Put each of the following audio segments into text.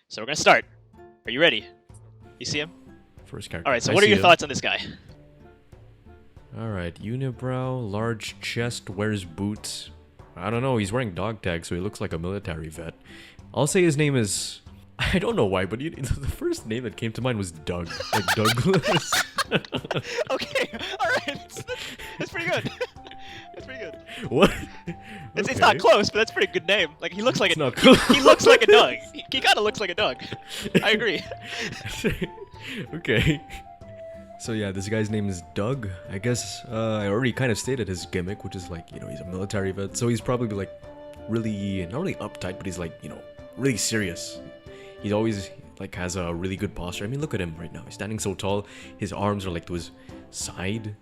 So we're gonna start. Are you ready? You see him? First character. All right. So what are your thoughts on this guy? All right, unibrow, large chest, wears boots. I don't know. He's wearing dog tags, so he looks like a military vet. I'll say his name is. I don't know why, but the first name that came to mind was Doug, like Douglas. Okay. All right. That's pretty good. That's pretty good. What? It's not close, but that's a pretty good name. Like he looks like It's a. not close. He looks like a dog. He kind of looks like a dog. I agree. Okay. So yeah, this guy's name is Doug. I guess I already kind of stated his gimmick, which is like, he's a military vet. So he's probably like really, not really uptight, but he's like, really serious. He's always like has a really good posture. I mean, look at him right now. He's standing so tall. His arms are like to his side.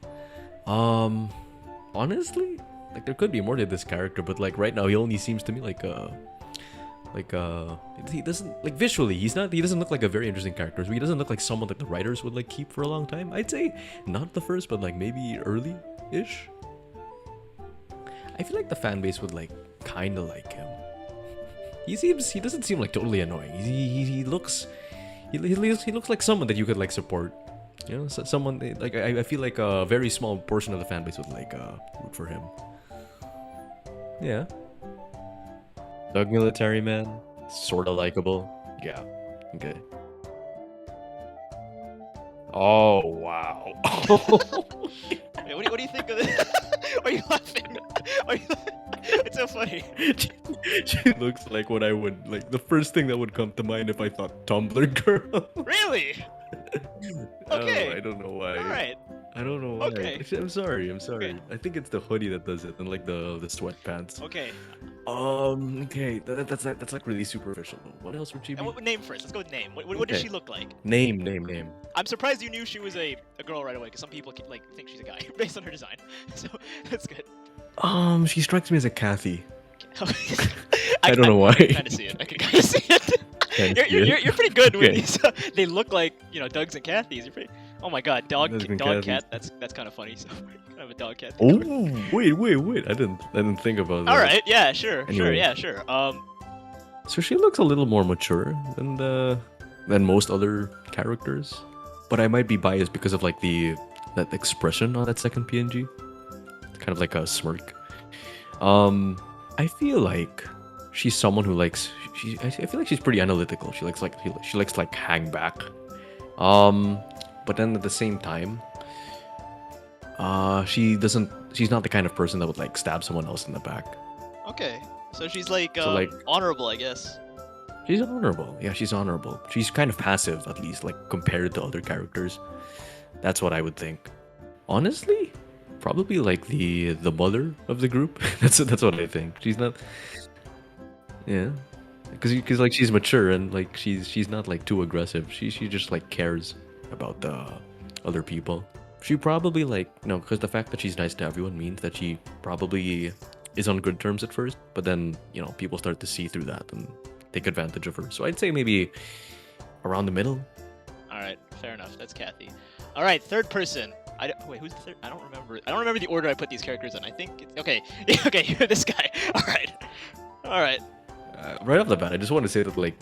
Honestly, like there could be more to this character, but like right now he only seems to me like he doesn't like visually he doesn't look like a very interesting character. He doesn't look like someone that the writers would like keep for a long time. I'd say not the first, but like maybe early-ish. I feel like the fan base would like kind of like him. He doesn't seem like totally annoying. He looks like someone that you could like support. Someone like I feel like a very small portion of the fan base would like root for him. Yeah. Doug military man, sorta likable. Yeah. Okay. Oh wow. Wait, what do you think of this? Why are you laughing? It's so funny. She looks like what I would like. The first thing that would come to mind if I thought Tumblr girl. Really? Okay. Oh, I don't know why. All right. I don't know why. Okay. I'm sorry. Okay. I think it's the hoodie that does it, and like the sweatpants. Okay. Okay. That's like really superficial. What else would she be? And what name first? Let's go with name. What does she look like? Name. I'm surprised you knew she was a girl right away, because some people like think she's a guy based on her design. So that's good. She strikes me as a Kathy. I don't know why. I can kind of see it. I can kind of see it. You're pretty good with these. They look like Dougs and Kathys. You're pretty. Oh my God, dog cat. That's kind of funny. So kind of a dog cat. Oh wait. I didn't think about that. All right. Yeah. Sure. Anyway. Sure. Yeah. Sure. So she looks a little more mature than most other characters, but I might be biased because of like that expression on that second PNG, kind of like a smirk. I feel like she's someone who likes. I feel like she's pretty analytical. She likes like hang back. But then at the same time, she's not the kind of person that would like stab someone else in the back. Okay. So she's like, honorable, I guess. She's honorable. Yeah, she's honorable. She's kind of passive, at least, like compared to other characters. That's what I would think. Honestly, probably like the mother of the group. That's what I think. She's not. Yeah, because like she's mature and like she's not like too aggressive. She just like cares about the other people. She probably because the fact that she's nice to everyone means that she probably is on good terms at first, but then people start to see through that and take advantage of her. So I'd say maybe around the middle. All right, fair enough. That's Kathy. All right, third person. Wait, who's the third? I don't remember the order I put these characters in. I think it's okay. Okay, you're this guy. All right. Right off the bat, I just want to say that like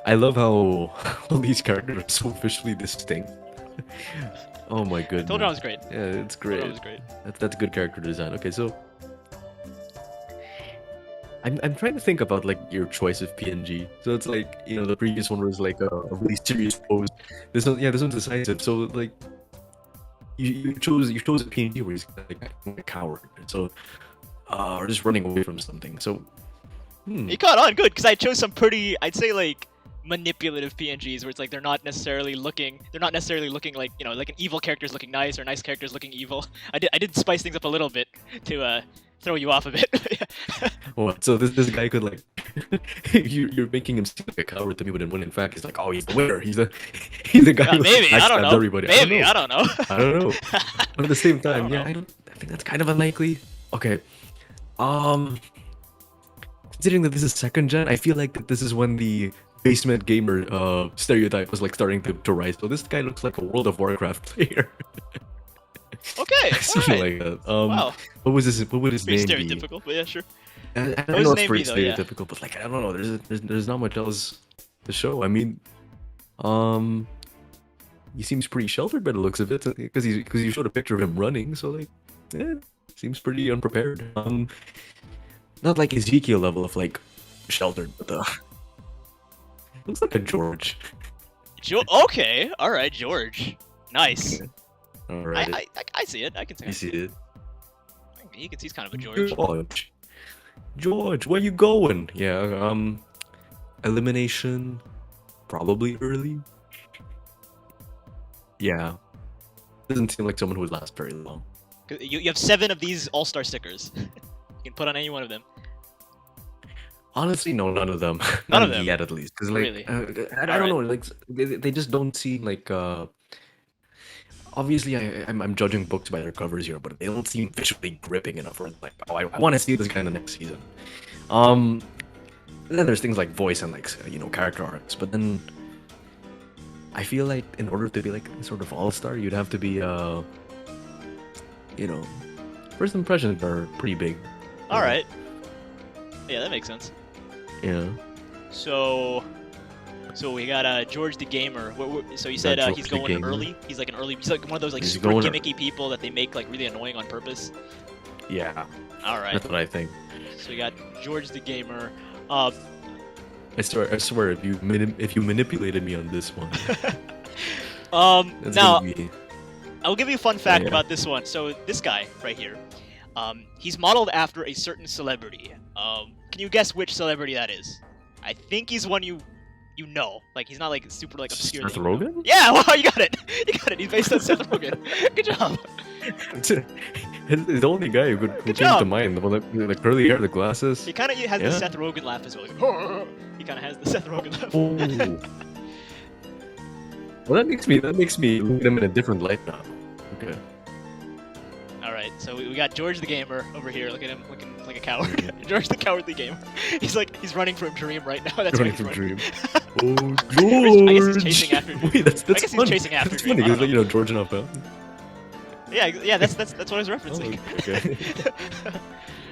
I love how all these characters are so visually distinct. Oh my goodness. I told you I was great. Yeah, it's great. I was great. That's good character design. Okay, so I'm trying to think about like your choice of PNG. So it's like the previous one was like a really serious pose. This one's decisive. So like you chose a PNG where he's like a coward. So or just running away from something. So You caught on good, because I chose some pretty, I'd say like manipulative PNGs where it's like they're not necessarily looking like like an evil character's looking nice or nice character's looking evil. I did spice things up a little bit to throw you off a bit. What? So this guy could like you're making him seem like a coward to me, but when in fact he's like, oh, he's the winner. He's the guy who maybe I don't know. Everybody. Maybe I don't know. I don't know. But at the same time, I think that's kind of unlikely. Okay. Considering that this is second gen, I feel like that this is when the basement gamer stereotype was like starting to rise. So this guy looks like a World of Warcraft player. Okay, Something alright. like that. Wow. What would his name be? Stereotypical, but yeah, sure. I What know was it's name pretty be, though? Yeah. stereotypical, but like I don't know. There's not much else the show. I mean, um, he seems pretty sheltered by the looks of it because you showed a picture of him running. So like, yeah, seems pretty unprepared. Not like Ezekiel level of like sheltered, but looks like a George. Okay, all right, George. Nice. Okay. All right. I see it. I can see You it. see it. You can see he's kind of a George. George, where you going? Yeah. Elimination, probably early. Yeah. Doesn't seem like someone who would last very long. 'Cause you have 7 of these all-star stickers. You can put on any one of them. Honestly, no, none of them. None of them? Yet, at least. Because like, Really? I don't know. Like, they just don't seem like. Obviously, I'm judging books by their covers here, but they don't seem visually gripping enough. For like, oh, I want to see this guy in the next season. Then there's things like voice and like character arcs, but then I feel like in order to be like sort of all-star, you'd have to be first impressions are pretty big. All right. Yeah, that makes sense. Yeah. So we got George the Gamer. So you said he's going early. He's like He's like one of those like super gimmicky people that they make like really annoying on purpose. Yeah. All right. That's what I think. So we got George the Gamer. I swear, if you manipulated me on this one. Now I'll give you a fun fact about this one. So this guy right here, he's modeled after a certain celebrity. Can you guess which celebrity that is? I think he's one you know. Like he's not like super like obscure. Seth Rogen? Yeah, wow, you got it. You got it. He's based on Seth Rogen. Good job. He's the only guy who came to mind. The one with the curly hair, the glasses. He kind of has the Seth Rogen laugh as well. He kind of has the Seth Rogen laugh. Oh. Well, that makes me look at him in a different light now. Okay. All right, so we got George the Gamer over here. Look at him looking like a coward. George the Cowardly Gamer. He's running from Dream right now. That's running from Dream. Oh, George! I guess he's chasing after Dream. Wait, that's I guess funny. he's chasing after That's Dream. funny because George and Alpha. Yeah, that's what I was referencing. Oh, okay.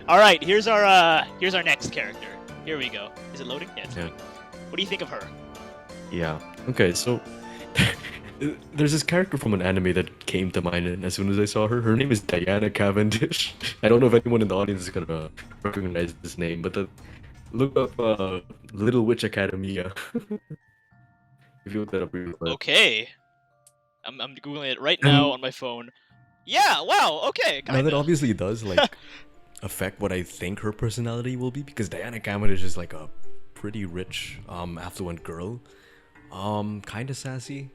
All right, here's our next character. Here we go. Is it loading? Yeah, it's loading. What do you think of her? Yeah. Okay, so there's this character from an anime that came to mind, and as soon as I saw her, her name is Diana Cavendish. I don't know if anyone in the audience is gonna recognize this name, but look up Little Witch Academia. If you look that up really quick. Okay. I'm googling it right now on my phone. Yeah, wow, okay. Now that obviously does like affect what I think her personality will be, because Diana Cavendish is like a pretty rich, affluent girl. Kinda sassy.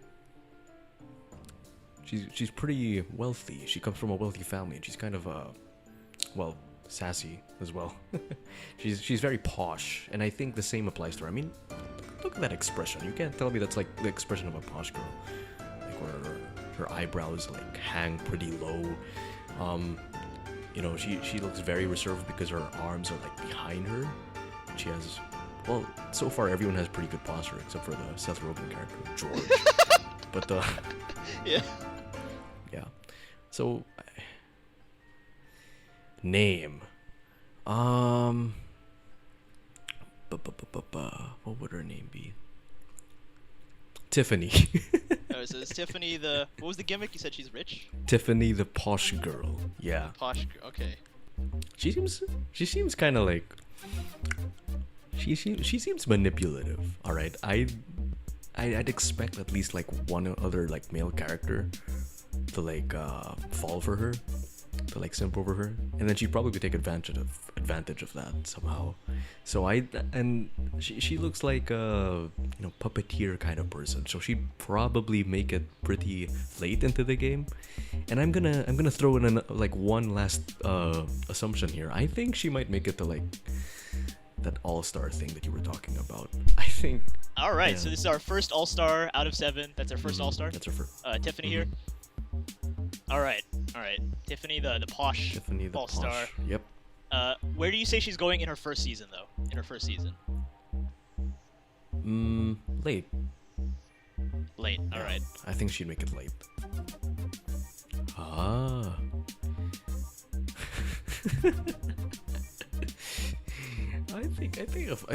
She's pretty wealthy. She comes from a wealthy family, and she's kind of sassy as well. she's very posh, and I think the same applies to her. I mean, look at that expression. You can't tell me that's like the expression of a posh girl. Like where her eyebrows like hang pretty low. She looks very reserved because her arms are like behind her. She has, well, so far everyone has pretty good posture except for the Seth Rogen character, George. But yeah. So name. What would her name be? Tiffany. Oh, so is Tiffany what was the gimmick? You said she's rich? Tiffany the posh girl. Yeah. Posh girl, okay. She seems kind of like she seems manipulative. All right. I'd expect at least like one other like male character to like fall for her, to like simp over her, and then she'd probably take advantage of that somehow. So she looks like a puppeteer kind of person, so she'd probably make it pretty late into the game. And I'm gonna throw in like one last assumption here. I think she might make it to like that all-star thing that you were talking about. I think. All right, so this is our first all-star out of 7. That's our first all-star. That's her first. Tiffany here. All right. Tiffany, the posh Tiffany the all-star. posh. Yep. Where do you say she's going in her first season, though? In her first season. Late. Late. All right. I think she'd make it late. Ah. I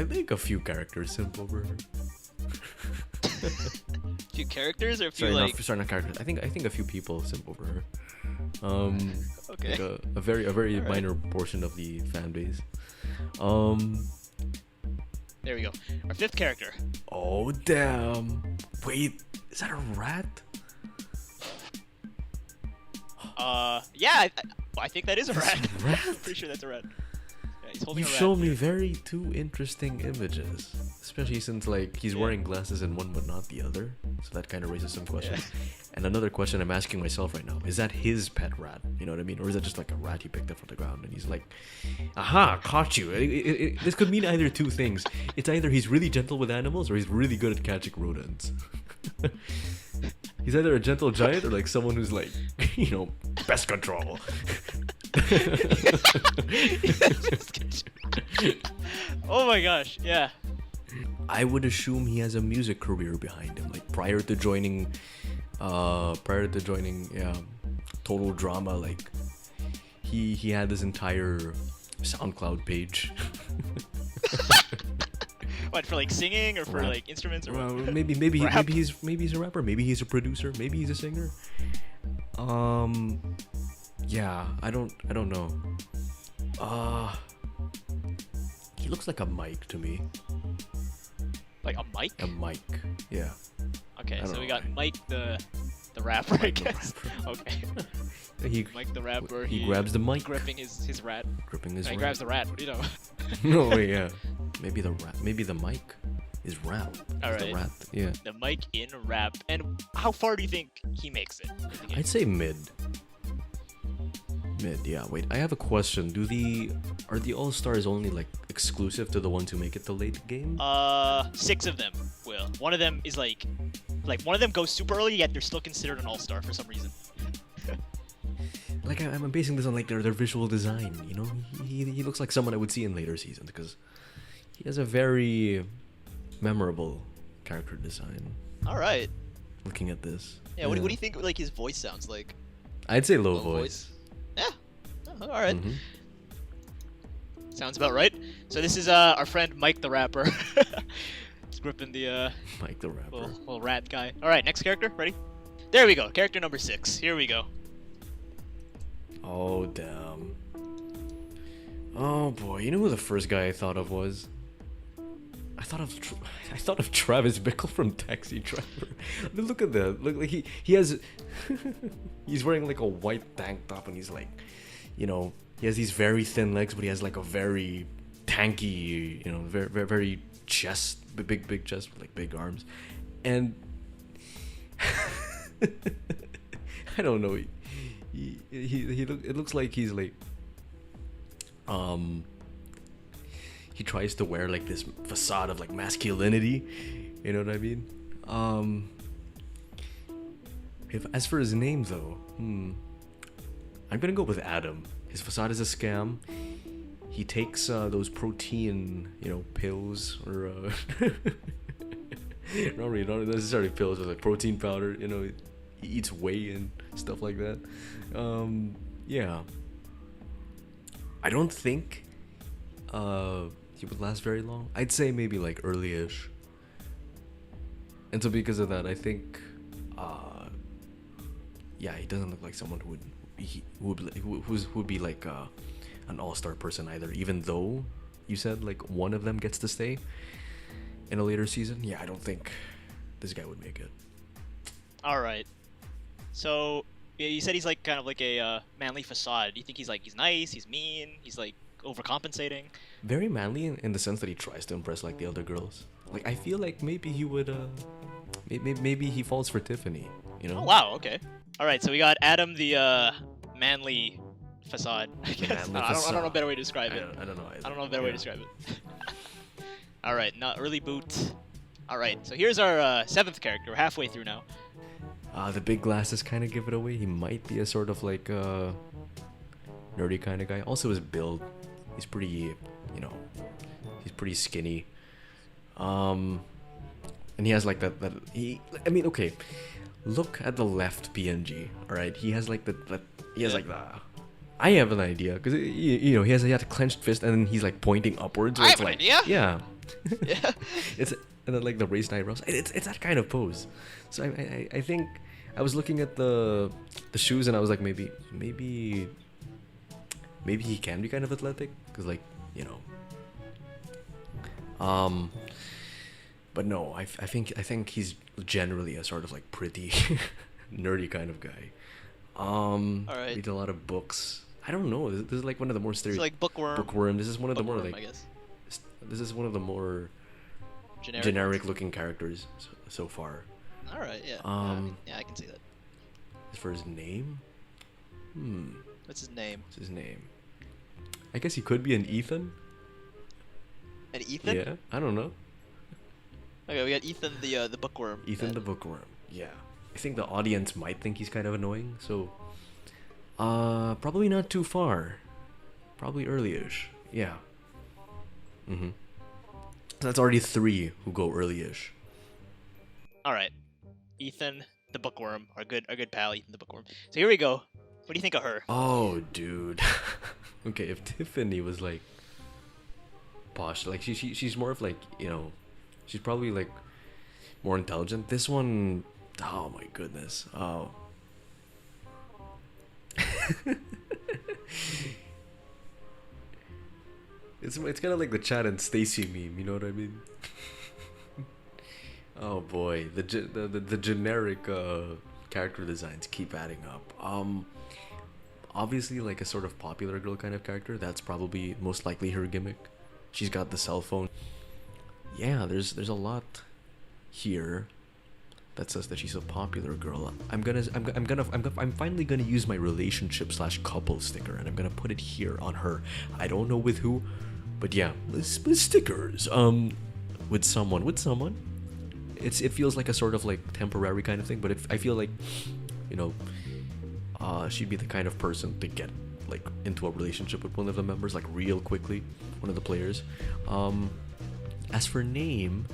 think a few characters simp over her. few characters or a few Sorry, like. not characters. I think a few people simp over her. Okay. Like a very Alright. minor portion of the fan base. There we go. Our fifth character. Oh damn! Wait, is that a rat? Yeah, I think that is a rat. a rat? I'm pretty sure that's a rat. Yeah, he's holding You a rat. show me two interesting images, especially since like he's wearing glasses in one but not the other, so that kind of raises some questions. And another question I'm asking myself right now: is that his pet rat? You know what I mean, or is that just like a rat he picked up from the ground and he's like, "Aha, caught you." This could mean either two things. It's either he's really gentle with animals, or he's really good at catching rodents. He's either a gentle giant or like someone who's like, you know, pest control. Oh my gosh, yeah. I would assume he has a music career behind him, like prior to joining Total Drama. Like he had this entire SoundCloud page. What, for like singing or for Rap. like instruments or Well, what? maybe Rap. he's a rapper, maybe he's a producer, maybe he's a singer. Yeah, I don't know. He looks like a mic to me. Like a mic? A mic, yeah. Okay, I so don't we know. got Mike the rapper, I Mike the guess. rapper. Okay. He Mike the rapper. he grabs the mic, gripping his rat. gripping his. He rat. grabs the rat. What do you know? No, wait, yeah. Maybe the mic is rap. Alright. The rat, yeah. The mic in rap. And how far do you think he makes it in the game? I'd say mid. Yeah. Wait, I have a question. Are the All Stars only like exclusive to the ones who make it to late game? 6 of them will. One of them is like one of them goes super early, yet they're still considered an all-star for some reason. Like I'm basing this on like their visual design. You know, he looks like someone I would see in later seasons because he has a very memorable character design. All right. Looking at this, Yeah. What do you think like his voice sounds like? I'd say low Low voice. Yeah. Oh, all right. Mhm. Sounds about right. So this is our friend Mike the rapper. He's gripping the Mike the rapper. little rat guy. All right, next character. Ready? There we go. Character number 6. Here we go. Oh damn. Oh boy, you know who the first guy I thought of was? I thought of Travis Bickle from Taxi Driver. I mean, look at that. Look, like he has he's wearing like a white tank top and he's like, you know, he has these very thin legs, but he has like a very tanky, you know, very big chest with like big arms, and I don't know. It looks like he's like he tries to wear like this facade of like masculinity, you know what I mean? As for his name though, I'm gonna go with Adam. His facade is a scam. He takes those protein, you know, pills or not necessarily pills, but like protein powder. You know, he eats whey and stuff like that. Yeah. I don't think he would last very long. I'd say maybe like early-ish. And so because of that, I think yeah, he doesn't look like someone who would be like an all-star person either, even though you said like one of them gets to stay in a later season. Yeah, I don't think this guy would make it. All right. So yeah, you said he's like kind of like a manly facade. Do you think he's nice? He's mean? He's like overcompensating? Very manly in the sense that he tries to impress like the other girls. Like I feel like maybe he would maybe he falls for Tiffany, you know? Oh wow. Okay. All right. So we got Adam the manly facade. I guess. manly I don't know a facade. better way to describe it. I don't know either. I don't know a better way to Yeah. describe it. All right. Not early boot. All right. So here's our 7th character. We're halfway through now. The big glasses kind of give it away. He might be a sort of like nerdy kind of guy. Also his build, he's pretty, you know, he's pretty skinny. And he has like that I mean, okay, look at the left PNG. All right, he has like I have an idea because you know he has a clenched fist and then he's like pointing upwards. So I it's have an like, idea? Yeah. Yeah. and then like the raised eyebrows. It's that kind of pose. So I think I was looking at the shoes and I was like maybe he can be kind of athletic because like you know. But no, I think he's generally a sort of like pretty nerdy kind of guy. All right. Read a lot of books. I don't know. This is like one of the more It's like bookworm. bookworm. This is one of the more Bookworm, like I guess. this is one of the more generic looking characters so far. All right. Yeah. Yeah, I can see that. As for his name, What's his name? what's his name? I guess he could be an Ethan. And Ethan. Yeah, I don't know. Okay, we got Ethan the bookworm. Ethan then. the bookworm. Yeah. I think the audience might think he's kind of annoying, so probably not too far. Probably early-ish. Yeah. So that's already 3 who go early-ish. All right. Ethan the bookworm, our good pal Ethan the bookworm. So here we go. What do you think of her? Oh, dude. Okay, if Tiffany was like posh, like she's more of like, you know, she's probably like more intelligent. This one, oh my goodness. Oh. It's kind of like the Chad and Stacy meme, you know what I mean? Oh boy, the generic character designs keep adding up. Obviously like a sort of popular girl kind of character. That's probably most likely her gimmick. She's got the cell phone. Yeah, there's a lot here that says that she's a popular girl. I'm finally gonna use my relationship/couple sticker, and I'm gonna put it here on her. I don't know with who, but yeah, stickers. With someone. It feels like a sort of like temporary kind of thing, but I feel like, you know, she'd be the kind of person to get like into a relationship with one of the members like real quickly, one of the players. As for name,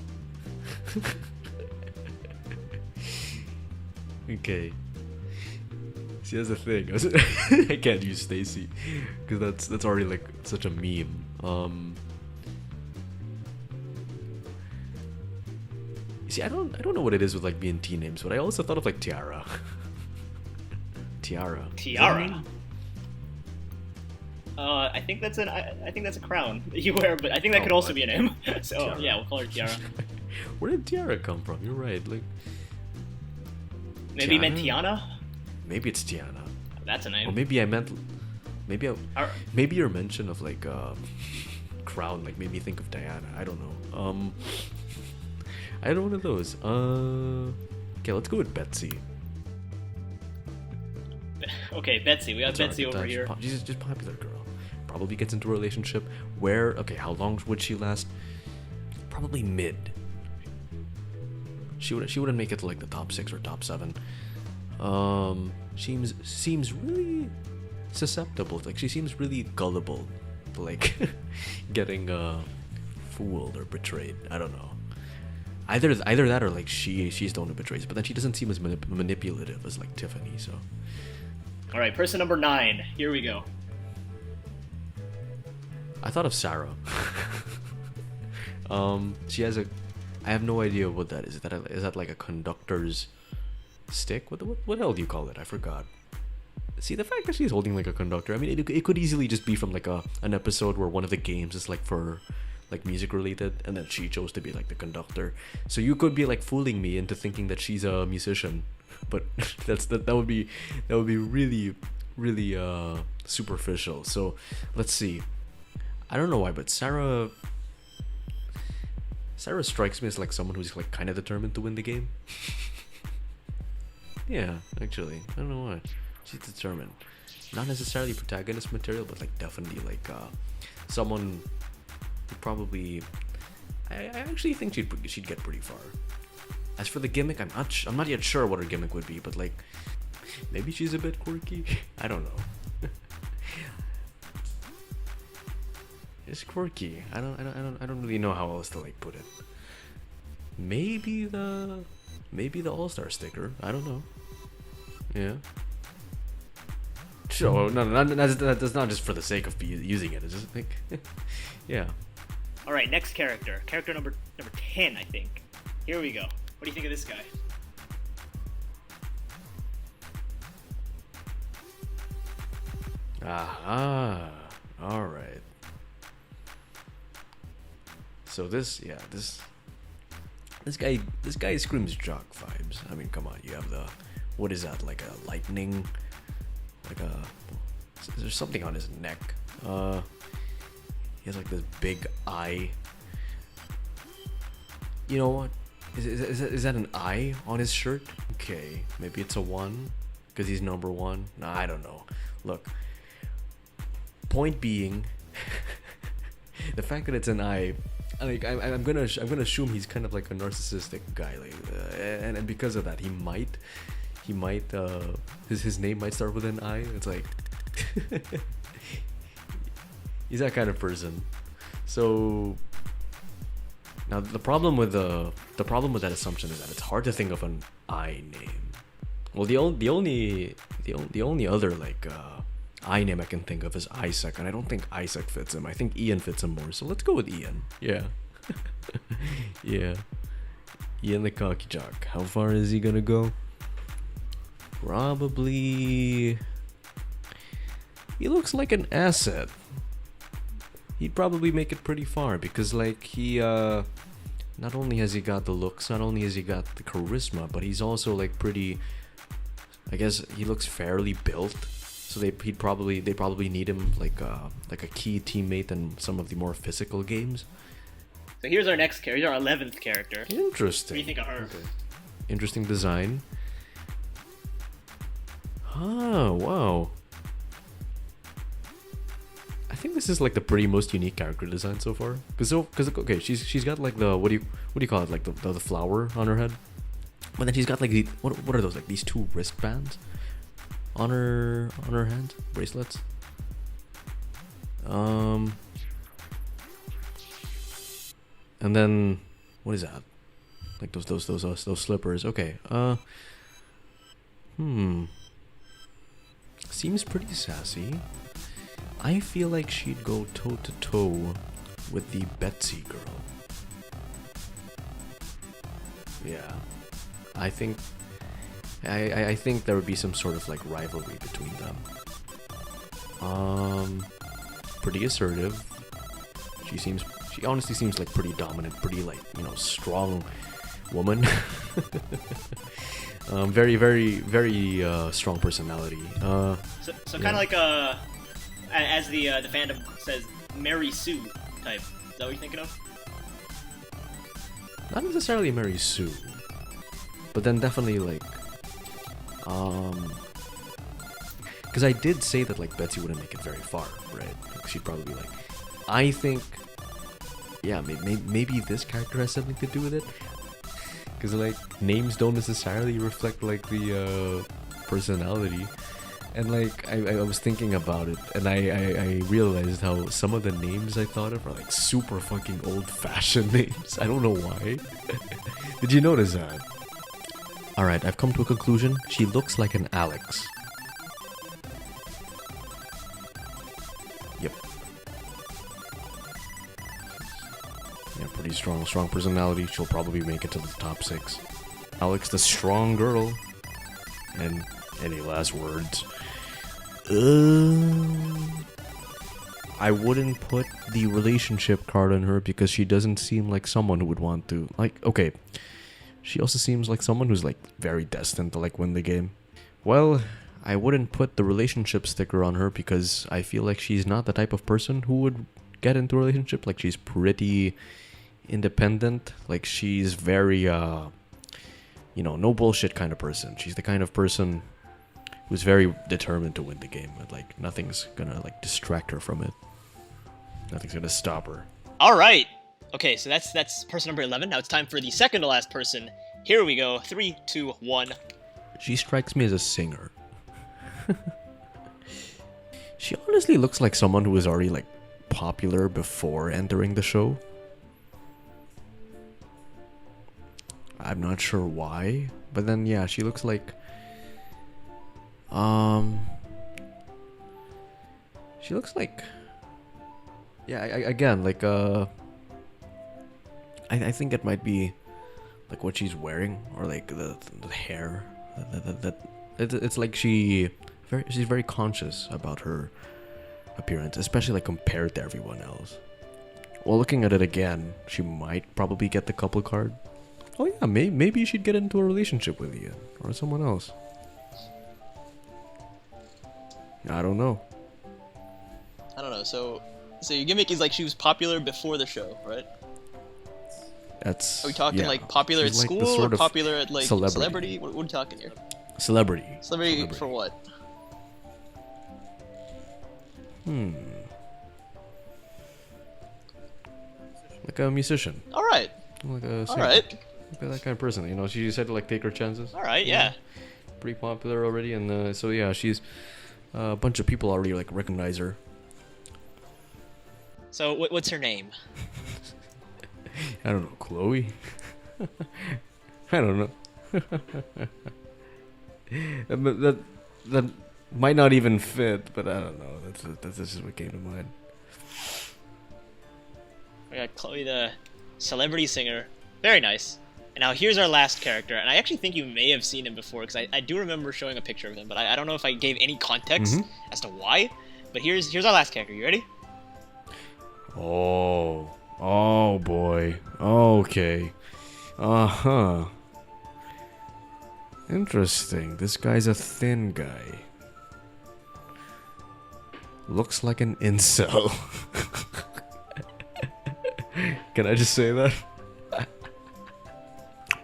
okay. See, that's the thing. I can't use Stacy because that's already like such a meme. See, I don't know what it is with like B&T names, but I also thought of like Tiara. Tiara. Tiara. I think that's I think that's a crown that you wear, but I think that could also be a name. So Tiara. yeah, we'll call her Tiara. Where did Tiara come from? You're right. Like Maybe you meant Tiana? Tiana. Maybe it's Tiana. That's a Or name. maybe I meant Ar- maybe your mention of like crown like made me think of Diana. I don't know. I had one of those. Okay, let's go with Betsy. Okay, Betsy. We got Betsy over here. She's just popular girl. Probably gets into a relationship where, okay, how long would she last? Probably mid. She wouldn't make it to like the top 6 or top 7. Seems really susceptible. Like she seems really gullible to like getting fooled or betrayed. I don't know. Either that or like she's the one who betrays. But then she doesn't seem as manipulative as like Tiffany. So All right, person number 9. Here we go. I thought of Sarah. She has a. I have no idea what that is. Is that like a conductor's stick? What the hell do you call it? I forgot. See, the fact that she's holding like a conductor. I mean, it could easily just be from like an episode where one of the games is like for like music related, and then she chose to be like the conductor. So you could be like fooling me into thinking that she's a musician, but that would be really superficial. So let's see. I don't know why, but Sarah strikes me as like someone who's like kind of determined to win the game. Yeah, actually, I don't know why. She's determined. Not necessarily protagonist material, but like definitely like someone who probably. I actually think she'd get pretty far. As for the gimmick, I'm not yet sure what her gimmick would be, but like maybe she's a bit quirky. I don't know. It's quirky. I don't really know how else to like put it. Maybe the All-Star sticker. I don't know. Yeah. Sure. No, that's not just for the sake of using it. It's just like, yeah. All right, next character. Character number 10, I think. Here we go. What do you think of this guy? Aha. All right. So this guy screams jock vibes. I mean, come on. You have the, what is that? Like a lightning, like a. There's something on his neck. He has like this big eye. You know what? Is that an eye on his shirt? Okay, maybe it's a 1 because he's number 1. Nah, I don't know. Look. Point being, the fact that it's an eye, like I'm gonna assume he's kind of like a narcissistic guy, like, and because of that, he might his name might start with an I. It's like he's that kind of person. So now the problem with that assumption is that it's hard to think of an I name. Well, the only other like I name I can think of is Isaac, and I don't think Isaac fits him. I think Ian fits him more. So let's go with Ian. Yeah. Yeah. Ian the cocky jock. How far is he gonna go? Probably. He looks like an asset. He'd probably make it pretty far because, like, he not only has he got the looks, not only has he got the charisma, but he's also like pretty. I guess he looks fairly built. So they probably need him like a key teammate in some of the more physical games. So here's our next character. Here's our 11th character. Interesting. What do you think of her? Okay. Interesting design. Oh, wow. I think this is like the pretty most unique character design so far. Cause okay, she's got like the what do you call it, like the flower on her head, but then she's got like what are those, like these 2 wristbands on her hands, bracelets. And then what is that? Like those slippers. Okay. Seems pretty sassy. I feel like she'd go toe to toe with the Betsy girl. Yeah. I think there would be some sort of like rivalry between them. Pretty assertive. She honestly seems like pretty dominant, pretty like, you know, strong woman. Very, very, very strong personality. So kind of like as the fandom says, Mary Sue type. Is that what you're thinking of? Not necessarily Mary Sue, but then definitely like, because I did say that like Betsy wouldn't make it very far, right? Like, she'd probably like, I think, yeah, maybe this character has something to do with it, because like names don't necessarily reflect like the personality. And like I was thinking about it, and I realized how some of the names I thought of are like super fucking old-fashioned names. I don't know why. Did you notice that? Alright, I've come to a conclusion. She looks like an Alex. Yep. Yeah, pretty strong personality. She'll probably make it to the top 6. Alex, the strong girl. And any last words? I wouldn't put the relationship card on her because she doesn't seem like someone who would want to, like, okay, she also seems like someone who's like very destined to like win the game. Well, I wouldn't put the relationship sticker on her because I feel like she's not the type of person who would get into a relationship. Like, she's pretty independent, like she's very you know, no bullshit kind of person. She's the kind of person who's very determined to win the game, and like nothing's gonna like distract her from it. Nothing's gonna stop her. All right. Okay, so that's person number 11. Now it's time for the second to last person. Here we go. 3, 2, 1. She strikes me as a singer. She honestly looks like someone who was already like popular before entering the show. I'm not sure why, but then yeah, she looks like she looks like, yeah, again, like I think it might be like what she's wearing, or like the hair. It's like she's very conscious about her appearance, especially like compared to everyone else. Well, looking at it again, she might probably get the couple card. Oh yeah, maybe she'd get into a relationship with Ian or someone else. I don't know. I don't know. So your gimmick is like she was popular before the show, right? That's. Are we talking yeah. like popular She's at like the school sort or of popular at like celebrity. What are we talking here? Celebrity. Celebrity for what? Like a musician. All right. Like a All singer. right. Like that kind of person. You know, she decided to like take her chances. All right, yeah. Pretty popular already, and so yeah, she's a bunch of people already like recognize her. So what's her name? I don't know, Chloe. I don't know. that might not even fit, but I don't know. That's just what came to mind. We got Chloe, the celebrity singer. Very nice. And now here's our last character, and I actually think you may have seen him before, because I do remember showing a picture of him, but I don't know if I gave any context as to why. But here's our last character. You ready? Oh boy. Okay. Uh-huh. Interesting. This guy's a thin guy. Looks like an incel. Can I just say that?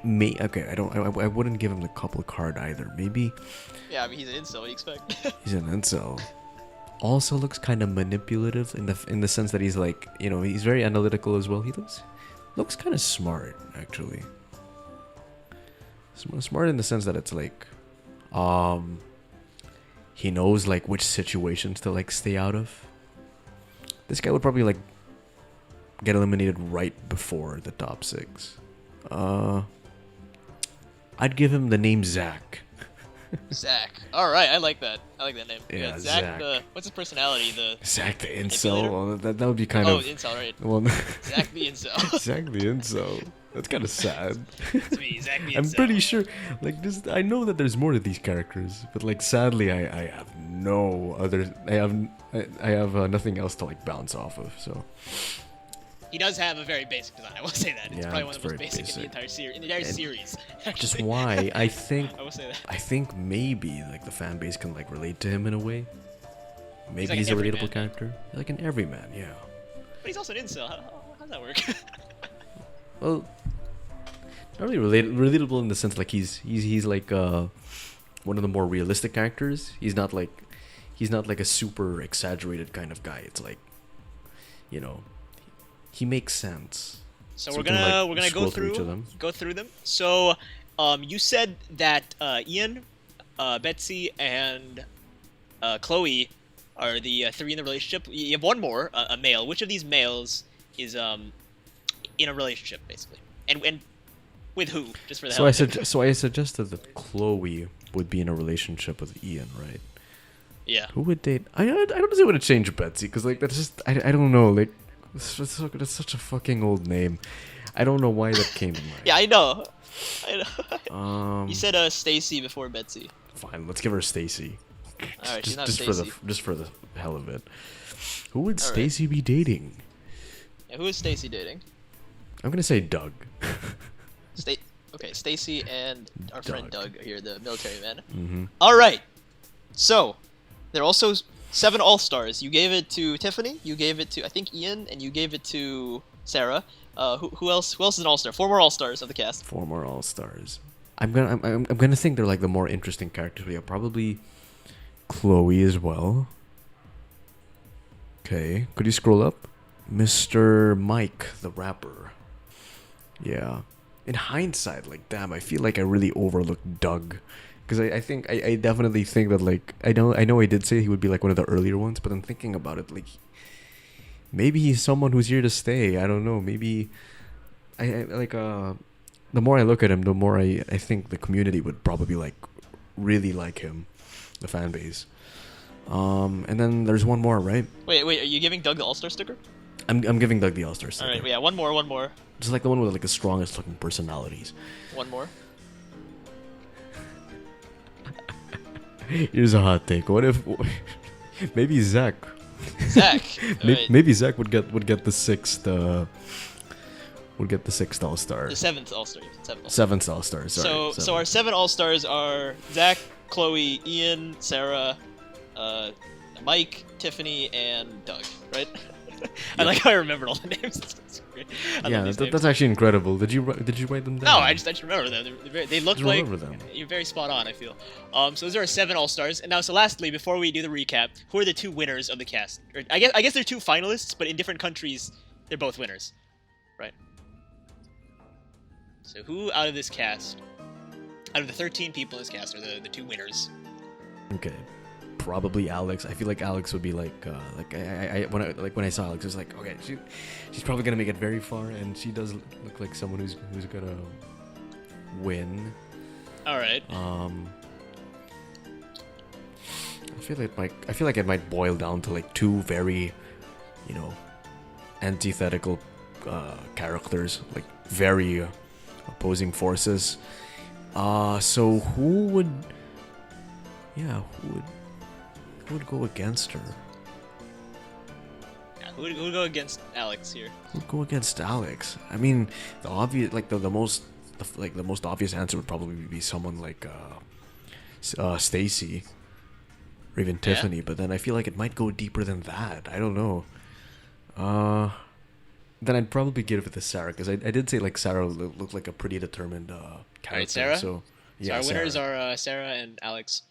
Okay, I wouldn't give him the couple card either. Maybe Yeah, I mean he's an incel. What do you expect? he's an incel. Also looks kind of manipulative in the sense that he's like, you know, he's very analytical as well. He looks kind of smart actually. Smart in the sense that it's like, he knows like which situations to like stay out of. This guy would probably like get eliminated right before the top 6. I'd give him the name Zach. Zach. All right, I like that. I like that name. We Yeah, got Zach. Zach. What's his personality? Zach the Manipulator? incel. Well, that would be kind Oh, of. incel, right? Well, Zach the incel. Zach the incel. That's kind of sad. It's me, Zach the I'm Incel. pretty sure, like this. I know that there's more to these characters, but like sadly, I have no other. I have nothing else to like bounce off of. So He does have a very basic design. I will say that. It's Yeah, probably one it's of the most very basic in the basic. entire series. In the entire series. just actually. why I think I will say that. I think maybe like the fan base can like relate to him in a way. Maybe like he's an a everyman. relatable character, like an everyman. Yeah. But he's also an incel. How's that work? Well, not really relatable in the sense like he's like one of the more realistic characters. He's not like a super exaggerated kind of guy. It's like, you know, he makes sense. So So we're we can, gonna like, we're gonna scroll go through each through of them. So, you said that Ian, Betsy, and Chloe are the 3 in the relationship. You have one more, a male. Which of these males is in a relationship, basically, and with who? Just for the hell of it. So I suggested that Chloe would be in a relationship with Ian, right? Yeah. Who would date? I don't see what to change Betsy because like that's just I don't know like that's such a fucking old name. I don't know why that came to mind. Yeah, I know. You You said Stacy before Betsy. fine. Let's give her Stacy. All right, she's not just Stacy. for the hell of it. Who would All right. Stacy be dating? Yeah, who is Stacy dating? I'm gonna say Doug. Okay, Stacy and our friend Doug here, the military man. Mm-hmm. All right. So, there are also 7 All-Stars. You gave it to Tiffany, you gave it to, I think, Ian, and you gave it to Sarah. Who else? Who else is an All-Star? 4 more All-Stars of the cast. 4 more All Stars. I'm gonna think they're like the more interesting characters. Yeah, probably Chloe as well. Okay, could you scroll up? Mr. Mike, the rapper. Yeah. In hindsight, like damn, I feel like I really overlooked Doug, because I think I definitely think that like I know I did say he would be like one of the earlier ones, but I'm thinking about it like maybe he's someone who's here to stay. I don't know. Maybe I like the more I look at him, the more I think the community would probably like really like him, the fan base. And then there's one more, right? Wait, are you giving Doug the All-Star sticker? I'm giving Doug the All-Star. All right, yeah, one more. Just like the one with like the strongest looking personalities. One more. Here's a hot take. What if maybe Zach? Zach. Alright. Maybe Zach would get the sixth. Would get the sixth All-Star. The seventh All-Star. Seventh All-Star. Sorry. So our 7 All-Stars are Zach, Chloe, Ian, Sarah, Mike, Tiffany, and Doug, right? I like how I remembered all the names. That's great. I love these names. That's actually incredible. Did you write them down? No, I just remember them. They look like remember them. you're very spot on. I feel. So those are our 7 All Stars. And now, so lastly, before we do the recap, who are the 2 winners of the cast? Or, I guess they're 2 finalists, but in different countries, they're both winners, right? So who out of this cast, out of the 13 people in this cast, are the 2 winners? Okay. Probably Alex. I feel like Alex would be like when I saw Alex, I was like, okay, she's probably gonna make it very far, and she does look like someone who's gonna win. All right. I feel like it might boil down to like 2 very, antithetical characters, like very opposing forces. So who would go against her? Yeah, who would go against Alex here? Who would go against Alex? I mean, the obvious, like the most obvious answer would probably be someone like Stacy or even Tiffany. But then I feel like it might go deeper than that. I don't know. Then I'd probably give it to Sarah, because I did say like Sarah looked like a pretty determined character. Sarah? So So our winners are Sarah and Alex.